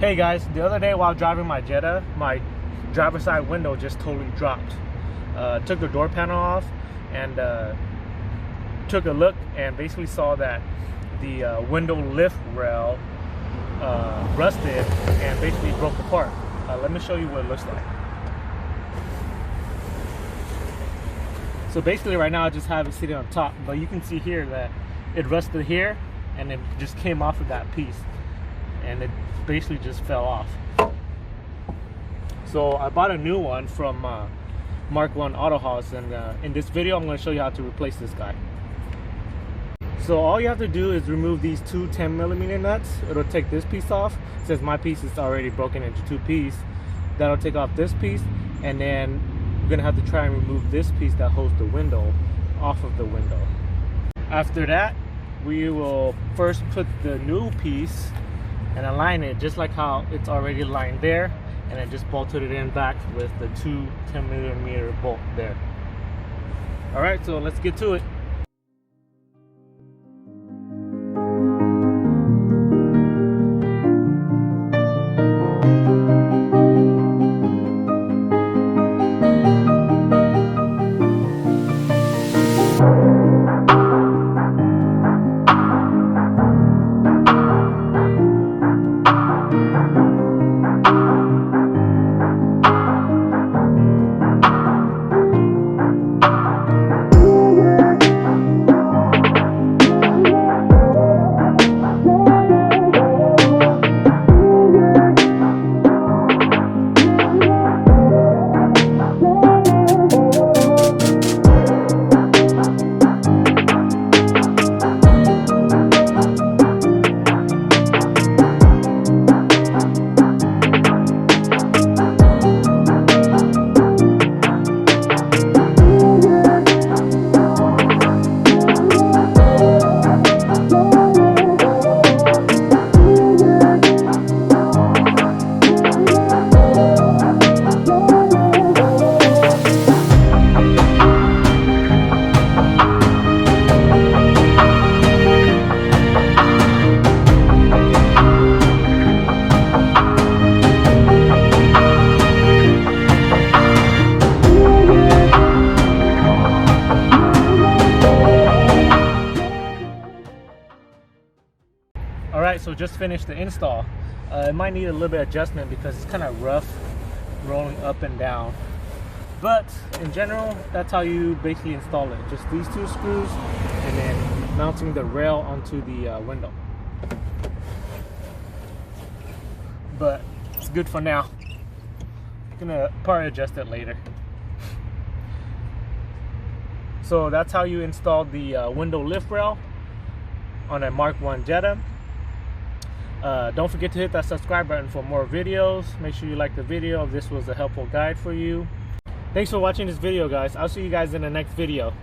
Hey guys, the other day while driving my Jetta, my driver's side window just totally dropped. Took the door panel off and took a look and basically saw that the window lift rail rusted and basically broke apart. Let me show you what it looks like. So basically right now I just have it sitting on top, but you can see here that it rusted here and it just came off of that piece and it basically just fell off. So I bought a new one from MK1 Auto House, and in this video I'm going to show you how to replace this guy. So all you have to do is remove these two 10mm nuts. It'll take this piece off. Since my piece is already broken into two pieces, that'll take off this piece, and then we're going to have to try and remove this piece that holds the window off of the window. After that, we will first put the new piece and align it just like how it's already aligned there, and then just bolted it in back with the two 10mm bolt there. Alright, so let's get to it. Alright, so just finished the install. It might need a little bit of adjustment because it's kind of rough rolling up and down. But in general, that's how you basically install it. Just these two screws and then mounting the rail onto the window. But it's good for now. Gonna probably adjust it later. So that's how you install the window lift rail on a MK1 Jetta. Don't forget to hit that subscribe button for more videos. Make sure you like the video if this was a helpful guide for you. Thanks for watching this video, guys. I'll see you guys in the next video.